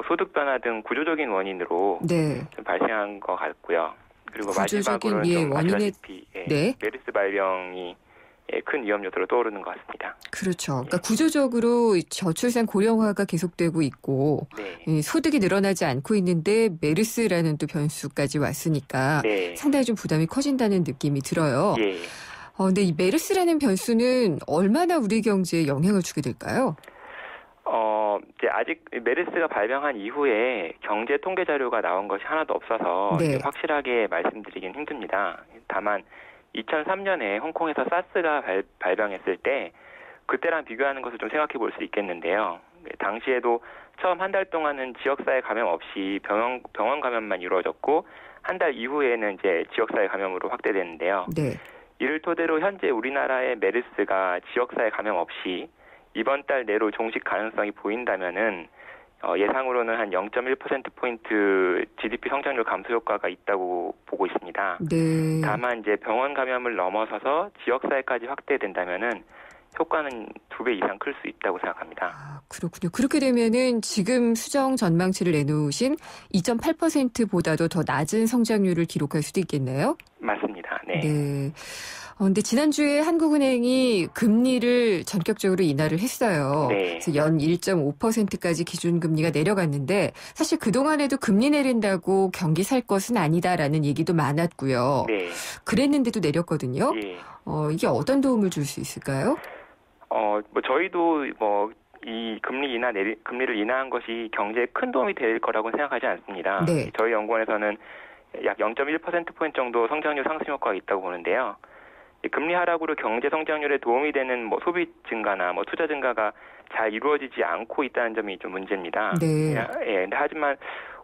소득 변화 등 구조적인 원인으로 좀 발생한 것 같고요. 그리고 마지막으로는 좀 아시다시피 메르스 발병이 큰 위험 요소로 떠오르는 것 같습니다. 그렇죠. 그러니까 구조적으로 저출산 고령화가 계속되고 있고 소득이 늘어나지 않고 있는데 메르스라는 또 변수까지 왔으니까 상당히 좀 부담이 커진다는 느낌이 들어요. 근데 이 메르스라는 변수는 얼마나 우리 경제에 영향을 주게 될까요? 이제 아직 메르스가 발병한 이후에 경제 통계 자료가 나온 것이 하나도 없어서 확실하게 말씀드리긴 힘듭니다. 다만 2003년에 홍콩에서 사스가 발병했을 때 그때랑 비교하는 것을 좀 생각해 볼 수 있겠는데요. 당시에도 처음 한 달 동안은 지역사회 감염 없이 병원 감염만 이루어졌고 한 달 이후에는 이제 지역사회 감염으로 확대되는데요. 이를 토대로 현재 우리나라의 메르스가 지역사회 감염 없이 이번 달 내로 종식 가능성이 보인다면은 예상으로는 한 0.1%포인트 GDP 성장률 감소 효과가 있다고 보고 있습니다. 다만 이제 병원 감염을 넘어서서 지역사회까지 확대된다면은 효과는 2배 이상 클 수 있다고 생각합니다. 그렇군요. 그렇게 되면은 지금 수정 전망치를 내놓으신 2.8%보다도 더 낮은 성장률을 기록할 수도 있겠네요. 맞습니다. 네. 근데 지난주에 한국은행이 금리를 전격적으로 인하를 했어요. 그래서 연 1.5%까지 기준금리가 내려갔는데 사실 그동안에도 금리 내린다고 경기 살 것은 아니다라는 얘기도 많았고요. 그랬는데도 내렸거든요. 이게 어떤 도움을 줄 수 있을까요? 저희도 이 금리를 인하한 것이 경제에 큰 도움이 될 거라고 생각하지 않습니다. 네. 저희 연구원에서는 약 0.1%포인트 정도 성장률 상승 효과가 있다고 보는데요. 금리 하락으로 경제 성장률에 도움이 되는 뭐 소비 증가나 뭐 투자 증가가 잘 이루어지지 않고 있다는 점이 좀 문제입니다. 네. 예, 하지만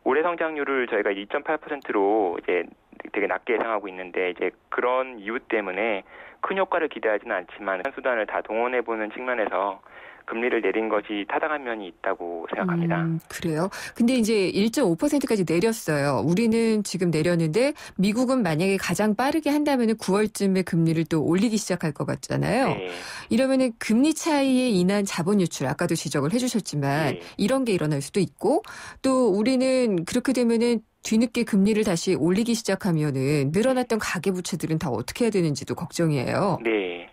올해 성장률을 저희가 2.8%로 이제 되게 낮게 예상하고 있는데 이제 그런 이유 때문에 큰 효과를 기대하지는 않지만 수단을 다 동원해보는 측면에서 금리를 내린 것이 타당한 면이 있다고 생각합니다. 그래요? 근데 이제 1.5%까지 내렸어요. 우리는 지금 내렸는데 미국은 만약에 가장 빠르게 한다면 9월쯤에 금리를 또 올리기 시작할 것 같잖아요. 네. 이러면은 금리 차이에 인한 자본 유출, 아까도 지적을 해주셨지만 네. 이런 게 일어날 수도 있고 또 우리는 그렇게 되면은 뒤늦게 금리를 다시 올리기 시작하면은 늘어났던 가계부채들은 다 어떻게 해야 되는지도 걱정이에요. 네.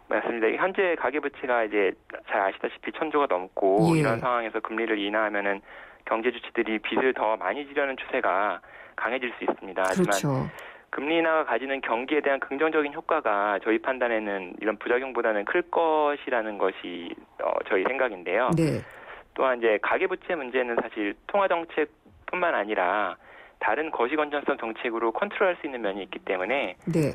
맞습니다. 현재 가계부채가 이제 잘 아시다시피 1,000조가 넘고 예. 이런 상황에서 금리를 인하하면은 경제 주체들이 빚을 더 많이 지려는 추세가 강해질 수 있습니다. 하지만 그렇죠. 금리 인하가 가지는 경기에 대한 긍정적인 효과가 저희 판단에는 이런 부작용보다는 클 것이라는 것이 저희 생각인데요. 네. 또한 이제 가계부채 문제는 사실 통화정책뿐만 아니라 다른 거시 건전성 정책으로 컨트롤할 수 있는 면이 있기 때문에 네.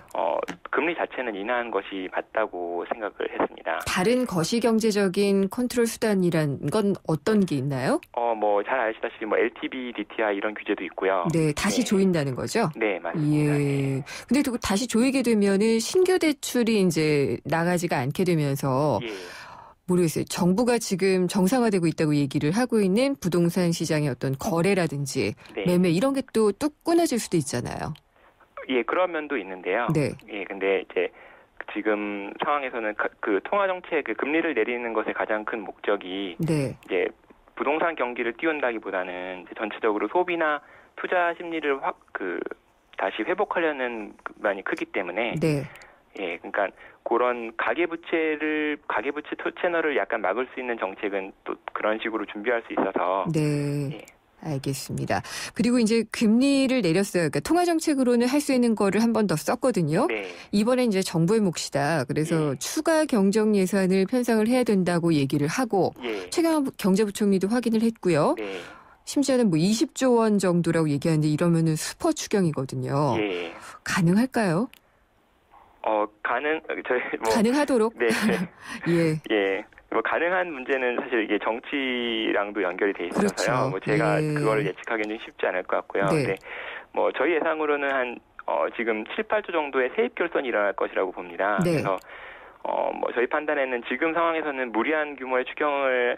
금리 자체는 인하한 것이 맞다고 생각을 했습니다. 다른 거시 경제적인 컨트롤 수단이란 건 어떤 게 있나요? 뭐 잘 아시다시피 뭐 LTV, DTI 이런 규제도 있고요. 네, 다시 조인다는 거죠? 네, 맞습니다. 예. 근데 또 다시 조이게 되면은 신규 대출이 이제 나가지가 않게 되면서 예. 모르겠어요. 정부가 지금 정상화되고 있다고 얘기를 하고 있는 부동산 시장의 어떤 거래라든지 네. 매매 이런 게 또 뚝 끊어질 수도 있잖아요. 예, 그런 면도 있는데요. 네. 예, 근데 이제 지금 상황에서는 그 통화 정책, 그 금리를 내리는 것의 가장 큰 목적이 네. 이제 부동산 경기를 띄운다기보다는 이제 전체적으로 소비나 투자 심리를 다시 회복하려는 면이 크기 때문에 네. 예, 그러니까 그런 가계부채 채널을 약간 막을 수 있는 정책은 또 그런 식으로 준비할 수 있어서 네. 예. 알겠습니다. 그리고 이제 금리를 내렸어요. 그러니까 통화 정책으로는 할 수 있는 거를 한 번 더 썼거든요. 네. 이번엔 이제 정부의 몫이다. 그래서 추가 경정 예산을 편성을 해야 된다고 얘기를 하고 예. 최경환 경제부총리도 확인을 했고요. 네. 심지어는 뭐 20조 원 정도라고 얘기하는데 이러면은 슈퍼 추경이거든요. 예. 가능할까요? 가능하도록. 네. 예. 예. 뭐 가능한 문제는 사실 이게 정치랑도 연결이 돼 있어서요. 그렇죠. 뭐 제가 예. 그걸 예측하기는 쉽지 않을 것 같고요. 네. 근데 뭐 저희 예상으로는 한 지금 7, 8조 정도의 세입 결손이 일어날 것이라고 봅니다. 네. 그래서 뭐 저희 판단에는 지금 상황에서는 무리한 규모의 추경을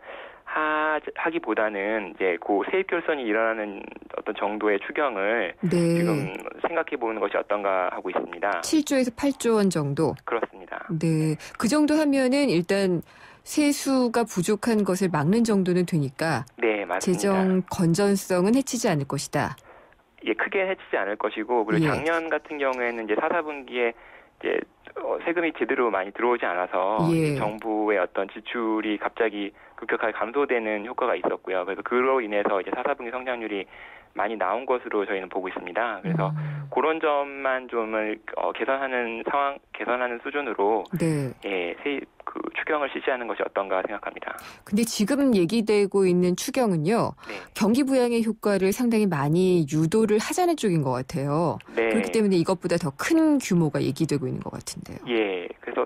하기보다는 이제 그 세입 결손이 일어나는 어떤 정도의 추경을 네. 지금 생각해 보는 것이 어떤가 하고 있습니다. 7조에서 8조 원 정도. 그렇습니다. 네. 그 정도 하면은 일단 세수가 부족한 것을 막는 정도는 되니까 네, 맞습니다. 재정 건전성은 해치지 않을 것이다. 예, 크게 해치지 않을 것이고 그리고 예. 작년 같은 경우에는 이제 4, 4분기에 이제 세금이 제대로 많이 들어오지 않아서 예. 정부의 어떤 지출이 갑자기 급격하게 감소되는 효과가 있었고요. 그래서 그로 인해서 이제 4, 4분기 성장률이 많이 나온 것으로 저희는 보고 있습니다. 그래서 그런 점만 좀을 개선하는 수준으로 네. 예, 추경을 실시하는 것이 어떤가 생각합니다. 근데 지금 얘기되고 있는 추경은요. 네. 경기 부양의 효과를 상당히 많이 유도를 하자는 쪽인 것 같아요. 네. 그렇기 때문에 이것보다 더 큰 규모가 얘기되고 있는 것 같은데요. 예. 그래서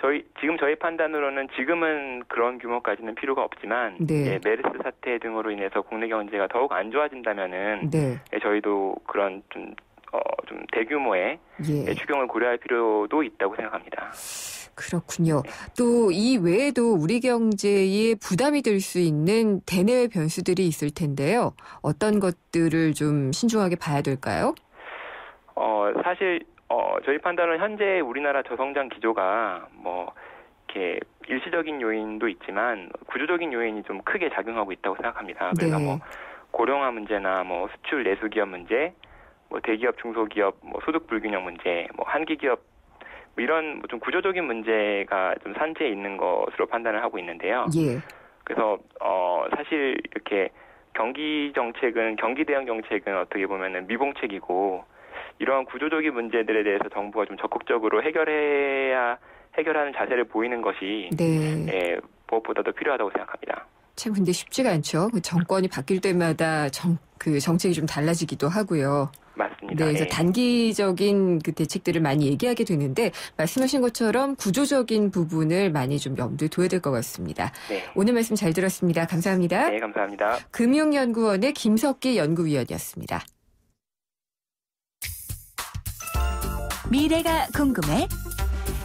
저희 판단으로는 지금은 그런 규모까지는 필요가 없지만 네. 예, 메르스 사태 등으로 인해서 국내 경제가 더욱 안 좋아진다면은 네. 예, 저희도 그런 좀 대규모의 예. 추경을 고려할 필요도 있다고 생각합니다. 그렇군요. 또 이 외에도 우리 경제에 부담이 될 수 있는 대내외 변수들이 있을 텐데요. 어떤 것들을 좀 신중하게 봐야 될까요? 사실 저희 판단은 현재 우리나라 저성장 기조가 이렇게 일시적인 요인도 있지만 구조적인 요인이 좀 크게 작용하고 있다고 생각합니다. 그래서 네. 고령화 문제나 수출 내수 기업 문제, 대기업 중소기업 소득 불균형 문제, 한기 기업 이런 좀 구조적인 문제가 좀 산재해 있는 것으로 판단을 하고 있는데요. 예. 그래서 사실 이렇게 경기 대응 정책은 어떻게 보면은 미봉책이고 이러한 구조적인 문제들에 대해서 정부가 좀 적극적으로 해결하는 자세를 보이는 것이 네. 무엇보다도 필요하다고 생각합니다. 참 근데 쉽지가 않죠. 그 정권이 바뀔 때마다 정책이 좀 달라지기도 하고요. 맞습니다. 네, 그래서 단기적인 그 대책들을 많이 얘기하게 되는데 말씀하신 것처럼 구조적인 부분을 많이 좀 염두에 둬야 될 것 같습니다. 네. 오늘 말씀 잘 들었습니다. 감사합니다. 네, 감사합니다. 금융연구원의 김석기 연구위원이었습니다. 미래가 궁금해?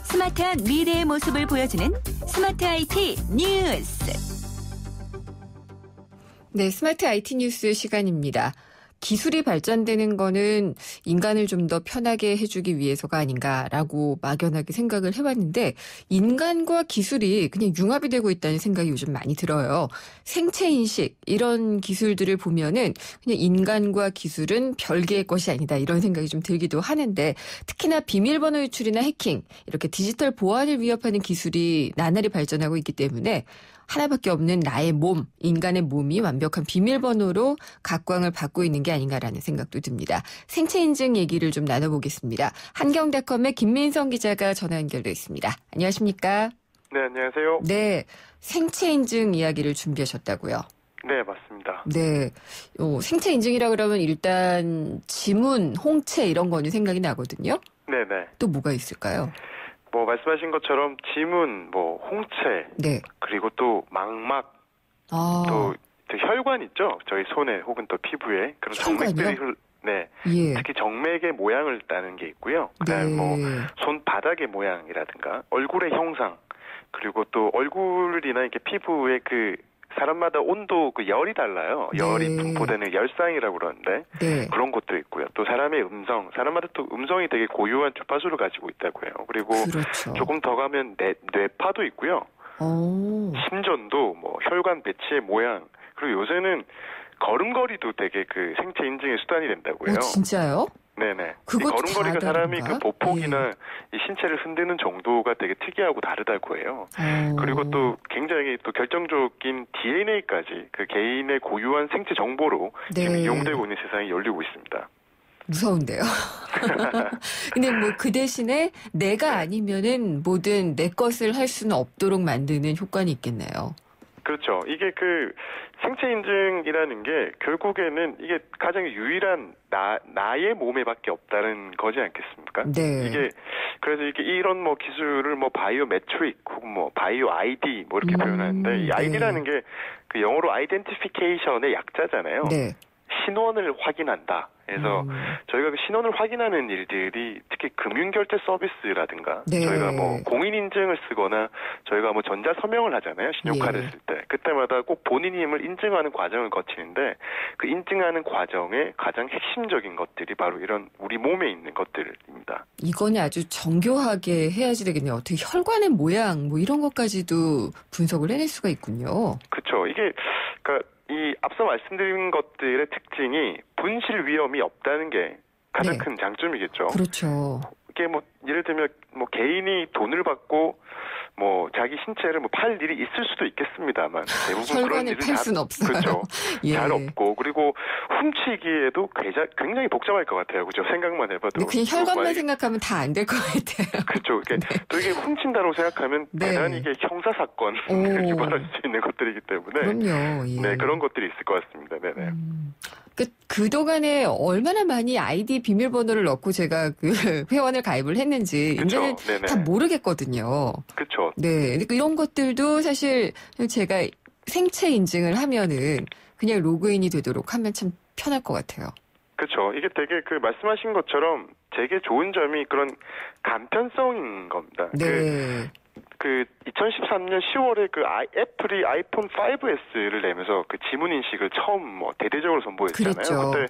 스마트한 미래의 모습을 보여주는 스마트 IT 뉴스. 네, 스마트 IT 뉴스 시간입니다. 기술이 발전되는 거는 인간을 좀 더 편하게 해주기 위해서가 아닌가라고 막연하게 생각을 해봤는데 인간과 기술이 그냥 융합이 되고 있다는 생각이 요즘 많이 들어요. 생체인식 이런 기술들을 보면은 그냥 인간과 기술은 별개의 것이 아니다 이런 생각이 좀 들기도 하는데 특히나 비밀번호 유출이나 해킹 이렇게 디지털 보안을 위협하는 기술이 나날이 발전하고 있기 때문에 하나밖에 없는 나의 몸, 인간의 몸이 완벽한 비밀번호로 각광을 받고 있는 게 아닌가라는 생각도 듭니다. 생체인증 얘기를 좀 나눠보겠습니다. 한경닷컴의 김민성 기자가 전화 연결돼 있습니다. 안녕하십니까? 네, 안녕하세요. 네, 생체인증 이야기를 준비하셨다고요? 네, 맞습니다. 네, 생체인증이라 그러면 일단 지문, 홍채 이런 거는 생각이 나거든요? 네네. 또 뭐가 있을까요? 뭐 말씀하신 것처럼 지문, 뭐 홍채, 네. 그리고 또 망막, 또 혈관 있죠? 저희 손에 혹은 또 피부에 그런 정맥들이 네. 예. 특히 정맥의 모양을 따는 게 있고요. 그다음 뭐 손바닥의 모양이라든가 얼굴의 형상, 그리고 또 얼굴이나 이렇게 피부의 그 사람마다 온도 그 열이 달라요. 열이 분포되는 열상이라고 그러는데 그런 것도 있고요. 또 사람의 음성, 사람마다 또 음성이 되게 고유한 주파수를 가지고 있다고요. 그리고 조금 더 가면 뇌파도 있고요. 심전도, 뭐 혈관 배치의 모양, 그리고 요새는 걸음걸이도 되게 그 생체 인증의 수단이 된다고요. 진짜요? 네네. 이 걸음걸이가 사람이 그 보폭이나 이 신체를 흔드는 정도가 되게 특이하고 다르다고 해요. 그리고 또 굉장히 또 결정적인 DNA까지 그 개인의 고유한 생체 정보로 지금 이용되고 있는 세상이 열리고 있습니다. 무서운데요. 근데 뭐 그 대신에 내가 아니면은 뭐든 내 것을 할 수는 없도록 만드는 효과는 있겠네요. 그렇죠. 이게 그 생체 인증이라는 게 결국에는 이게 가장 유일한 나의 몸에밖에 없다는 거지 않겠습니까? 네. 이게 그래서 이게 이런 뭐 기술을 뭐 바이오 매트릭 혹은 뭐 바이오 아이디 뭐 이렇게 표현하는데 이 아이디라는 게 그 영어로 아이덴티피케이션의 약자잖아요. 네. 신원을 확인한다. 그래서 저희가 그 신원을 확인하는 일들이 특히 금융결제 서비스라든가 저희가 뭐 공인인증을 쓰거나 저희가 뭐 전자서명을 하잖아요. 신용카드 쓸 때. 그때마다 꼭 본인임을 인증하는 과정을 거치는데 그 인증하는 과정의 가장 핵심적인 것들이 바로 이런 우리 몸에 있는 것들입니다. 이거는 아주 정교하게 해야지 되겠네요. 어떻게 혈관의 모양 뭐 이런 것까지도 분석을 해낼 수가 있군요. 그렇죠. 이게 그러니까 이 앞서 말씀드린 것들의 특징이 분실 위험이 없다는 게 가장 큰 장점이겠죠. 그렇죠. 이게 뭐 예를 들면 뭐 개인이 돈을 받고 뭐 자기 신체를 뭐 팔 일이 있을 수도 있겠습니다만 대부분 그런 일은 팔 수는 없어요. 그렇죠. 잘 없고 그리고 훔치기에도 굉장히 복잡할 것 같아요. 그죠? 생각만 해봐도. 그냥 혈관만 생각하면 다 안 될 것 같아요. 그렇죠. 또 이게 훔친다고 생각하면 대단히 이게 형사 사건을 유발할 수 있는 것들이기 때문에. 그럼요. 네, 그런 것들이 있을 것 같습니다. 네네. 그동안에 얼마나 많이 아이디 비밀번호를 넣고 제가 그 회원을 가입을 했는지 이제는 다 모르겠거든요. 그렇죠. 네, 이런 것들도 사실 제가 생체 인증을 하면은 그냥 로그인이 되도록 하면 참 편할 것 같아요. 그렇죠. 이게 되게 그 말씀하신 것처럼 되게 좋은 점이 그런 간편성인 겁니다. 네. 그 2013년 10월에 그 애플이 아이폰 5S를 내면서 그 지문 인식을 처음 뭐 대대적으로 선보였잖아요. 그랬죠. 그때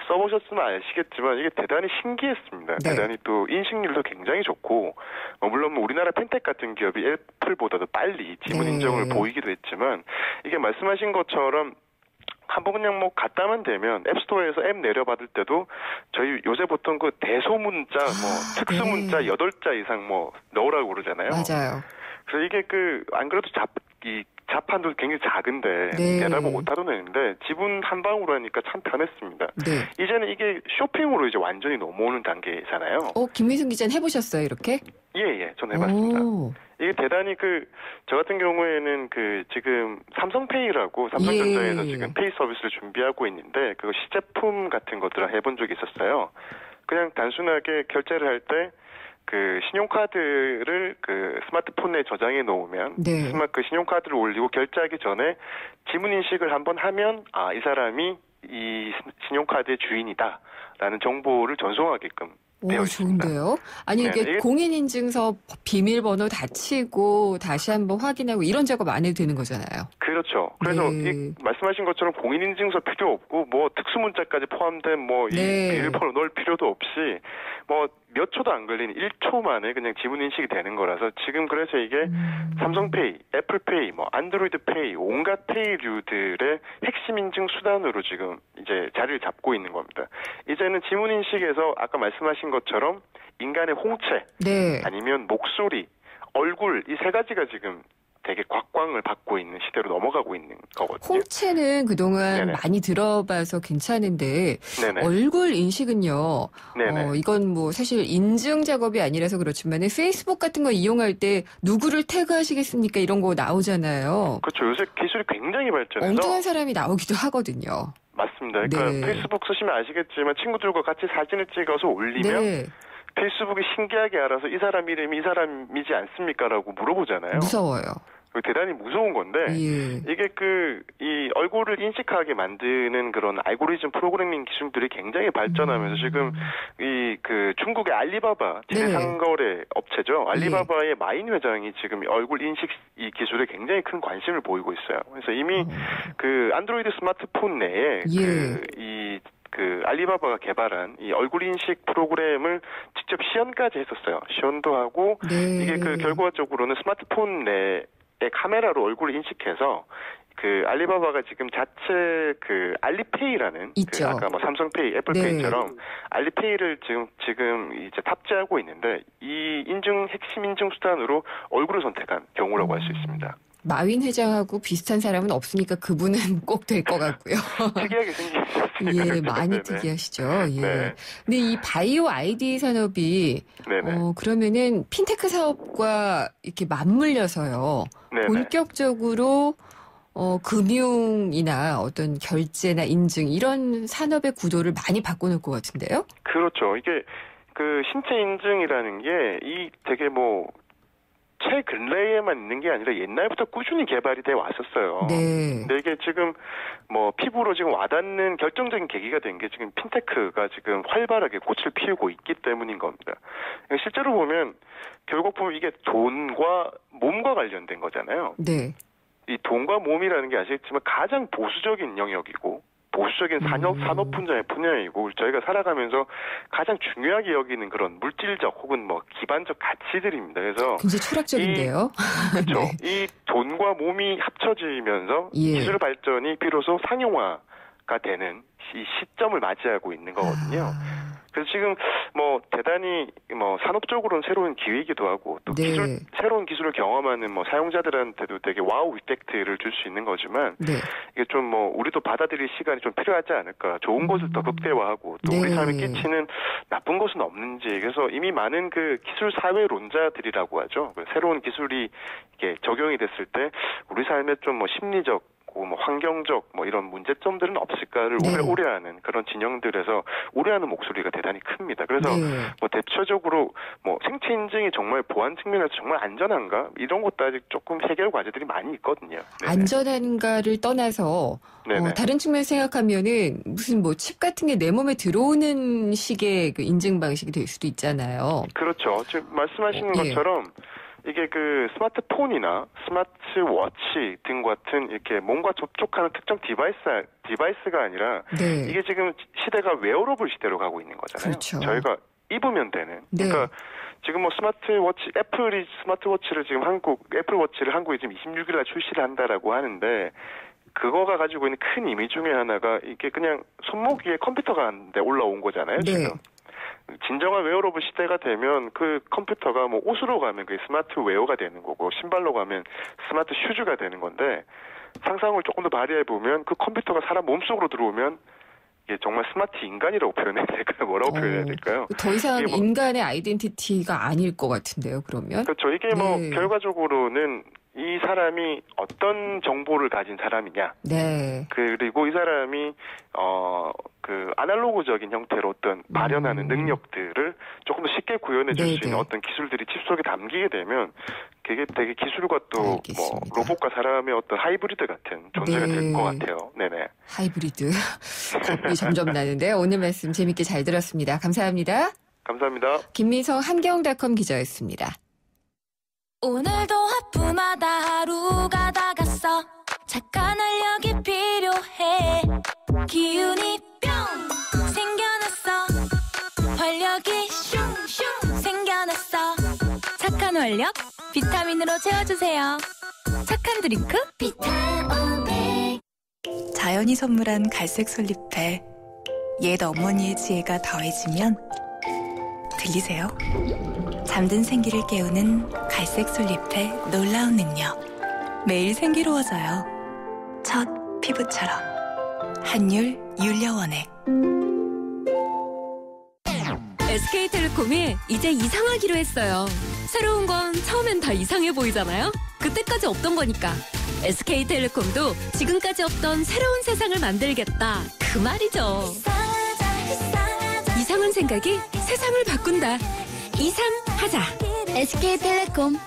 써보셨으면 아시겠지만 이게 대단히 신기했습니다. 대단히 또 인식률도 굉장히 좋고 물론 뭐 우리나라 펜텍 같은 기업이 애플보다도 빨리 지문 인정을 보이기도 했지만 이게 말씀하신 것처럼 한번 그냥 뭐 갖다만 되면 앱스토어에서 앱 내려받을 때도 저희 요새 보통 그 대소문자 뭐 특수문자 8자 이상 뭐 넣으라고 그러잖아요. 맞아요. 그래서 이게 안 그래도 자판도 굉장히 작은데 내다보 못하도 되는데 지분 한 방으로 하니까 참 편했습니다. 이제는 이게 쇼핑으로 이제 완전히 넘어오는 단계잖아요. 김민승 기자는 해보셨어요, 이렇게? 예, 전 해봤습니다. 이게 대단히 저 같은 경우에는 지금 삼성페이라고 삼성전자에서 지금 페이 서비스를 준비하고 있는데, 그거 시제품 같은 것들을 해본 적이 있었어요. 그냥 단순하게 결제를 할 때, 신용카드를 스마트폰에 저장해 놓으면, 네. 그 신용카드를 올리고 결제하기 전에 지문 인식을 한번 하면, 이 사람이 이 신용카드의 주인이다라는 정보를 전송하게끔 되어 있습니다. 좋은데요? 아니, 이게 공인인증서 비밀번호 다 치고 다시 한번 확인하고 이런 작업 안 해도 되는 거잖아요. 그렇죠. 그래서 말씀하신 것처럼 공인인증서 필요 없고, 특수문자까지 포함된 이 비밀번호 넣을 필요도 없이, 몇 초도 안 걸리는 1초 만에 그냥 지문 인식이 되는 거라서 지금 그래서 이게 삼성페이, 애플페이, 안드로이드페이, 온갖 페이류들의 핵심 인증 수단으로 지금 이제 자리를 잡고 있는 겁니다. 이제는 지문 인식에서 아까 말씀하신 것처럼 인간의 홍채, 아니면 목소리, 얼굴 이 세 가지가 지금 되게 곽광을 받고 있는 시대로 넘어가고 있는 거거든요. 홍채는 그동안 많이 들어봐서 괜찮은데 얼굴 인식은요. 이건 사실 인증 작업이 아니라서 그렇지만 페이스북 같은 거 이용할 때 누구를 태그하시겠습니까? 이런 거 나오잖아요. 그렇죠. 요새 기술이 굉장히 발전해서 엉뚱한 사람이 나오기도 하거든요. 맞습니다. 그러니까 페이스북 쓰시면 아시겠지만 친구들과 같이 사진을 찍어서 올리면 페이스북이 신기하게 알아서 이 사람 이름이 이 사람이지 않습니까라고 물어보잖아요. 무서워요. 대단히 무서운 건데 이게 이 얼굴을 인식하게 만드는 그런 알고리즘 프로그래밍 기술들이 굉장히 발전하면서 지금 중국의 알리바바 지대상거래 업체죠. 알리바바의 마인 회장이 지금 얼굴 인식 이 기술에 굉장히 큰 관심을 보이고 있어요. 그래서 이미 안드로이드 스마트폰 내에 알리바바가 개발한 이 얼굴 인식 프로그램을 직접 시연까지 했었어요. 시연도 하고 이게 결과적으로는 스마트폰 내에 카메라로 얼굴을 인식해서 알리바바가 지금 자체 알리페이라는 아까 삼성페이, 애플페이처럼 알리페이를 지금 이제 탑재하고 있는데 이 핵심 인증 수단으로 얼굴을 선택한 경우라고 할 수 있습니다. 마윈 회장하고 비슷한 사람은 없으니까 그분은 꼭 될 것 같고요. 특이하게 생기셨어요. 많이 특이하시죠. 근데 이 바이오 아이디 산업이 그러면은 핀테크 사업과 이렇게 맞물려서요. 본격적으로 금융이나 어떤 결제나 인증 이런 산업의 구도를 많이 바꿔놓을 것 같은데요? 그렇죠. 이게 신체 인증이라는 게 되게 최근래에만 있는 게 아니라 옛날부터 꾸준히 개발이 돼 왔었어요. 근데 이게 지금 피부로 지금 와닿는 결정적인 계기가 된 게 지금 핀테크가 지금 활발하게 꽃을 피우고 있기 때문인 겁니다. 실제로 보면 결국 보면 이게 돈과 몸과 관련된 거잖아요. 이 돈과 몸이라는 게 아시겠지만 가장 보수적인 영역이고 보수적인 산업 분야이고 저희가 살아가면서 가장 중요하게 여기는 그런 물질적 혹은 기반적 가치들입니다. 그래서 굉장히 철학적인데요. 그렇죠. 이 돈과 몸이 합쳐지면서 기술 발전이 비로소 상용화가 되는 이 시점을 맞이하고 있는 거거든요. 그래서 지금 대단히 산업적으로는 새로운 기회이기도 하고 또 새로운 기술을 경험하는 사용자들한테도 되게 와우 이펙트를 줄 수 있는 거지만 이게 좀 우리도 받아들일 시간이 좀 필요하지 않을까. 좋은 것을 더 극대화하고 또 우리 삶에 끼치는 나쁜 것은 없는지. 그래서 이미 많은 기술 사회론자들이라고 하죠. 새로운 기술이 이게 적용이 됐을 때 우리 삶에 좀 심리적 환경적 이런 문제점들은 없을까를 우려하는 그런 진영들에서 우려하는 목소리가 대단히 큽니다. 그래서 대체적으로 생체 인증이 정말 보안 측면에서 정말 안전한가 이런 것도 아직 조금 해결 과제들이 많이 있거든요. 안전한가를 떠나서 다른 측면에서 생각하면은 무슨 칩 같은 게 내 몸에 들어오는 식의 인증 방식이 될 수도 있잖아요. 그렇죠. 지금 말씀하시는 것처럼. 이게 스마트폰이나 스마트워치 등 같은 이렇게 몸과 접촉하는 특정 디바이스가 아니라 이게 지금 시대가 웨어러블 시대로 가고 있는 거잖아요. 저희가 입으면 되는. 그러니까 지금 스마트워치 애플이 스마트워치를 지금 애플워치를 한국에 지금 26일 날 출시를 한다라고 하는데 그거가 가지고 있는 큰 의미 중에 하나가 이게 그냥 손목 위에 컴퓨터가 한데 올라온 거잖아요. 지금. 진정한 웨어러블 시대가 되면 컴퓨터가 옷으로 가면 스마트 웨어가 되는 거고 신발로 가면 스마트 슈즈가 되는 건데 상상을 조금 더 발휘해 보면 컴퓨터가 사람 몸속으로 들어오면 이게 정말 스마트 인간이라고 표현해야 될까요? 뭐라고 표현해야 될까요? 더 이상 뭐, 인간의 아이덴티티가 아닐 것 같은데요, 그러면? 그렇죠. 이게 뭐 결과적으로는 이 사람이 어떤 정보를 가진 사람이냐. 네. 그리고 이 사람이 그 아날로그적인 형태로 어떤 발현하는 능력들을 조금 더 쉽게 구현해 줄 수 있는 어떤 기술들이 칩 속에 담기게 되면 그게 되게 기술과 또 뭐 로봇과 사람의 어떤 하이브리드 같은 존재가 될 것 같아요. 네네. 하이브리드. 겁이 점점 나는데요. 오늘 말씀 재밌게 잘 들었습니다. 감사합니다. 감사합니다. 김민성 한경닷컴 기자였습니다. 오늘도 하품하다 하루가 다 갔어. 착한 활력이 필요해. 기운이 뿅 생겨났어. 활력이 슝슝 생겨났어. 착한 활력 비타민으로 채워주세요. 착한 드링크 비타오백. 자연이 선물한 갈색 솔잎에 옛 어머니의 지혜가 더해지면 들리세요? 잠든 생기를 깨우는 갈색 솔잎의 놀라운 능력. 매일 생기로워져요. 첫 피부처럼. 한율 윤려원액. SK텔레콤이 이제 이상하기로 했어요. 새로운 건 처음엔 다 이상해 보이잖아요. 그때까지 없던 거니까. SK텔레콤도 지금까지 없던 새로운 세상을 만들겠다. 그 말이죠. 이상한 생각이 세상을 바꾼다. 이상하자. SK텔레콤.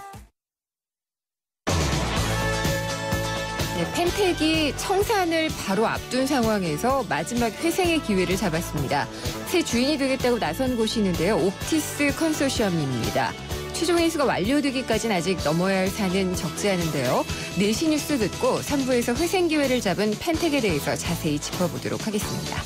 네, 펜텍이 청산을 바로 앞둔 상황에서 마지막 회생의 기회를 잡았습니다. 새 주인이 되겠다고 나선 곳이 있는데요. 옵티스 컨소시엄입니다. 최종 인수가 완료되기까지는 아직 넘어야 할 산은 적지 않은데요. 4시 뉴스 듣고 3부에서 회생 기회를 잡은 펜텍에 대해서 자세히 짚어보도록 하겠습니다.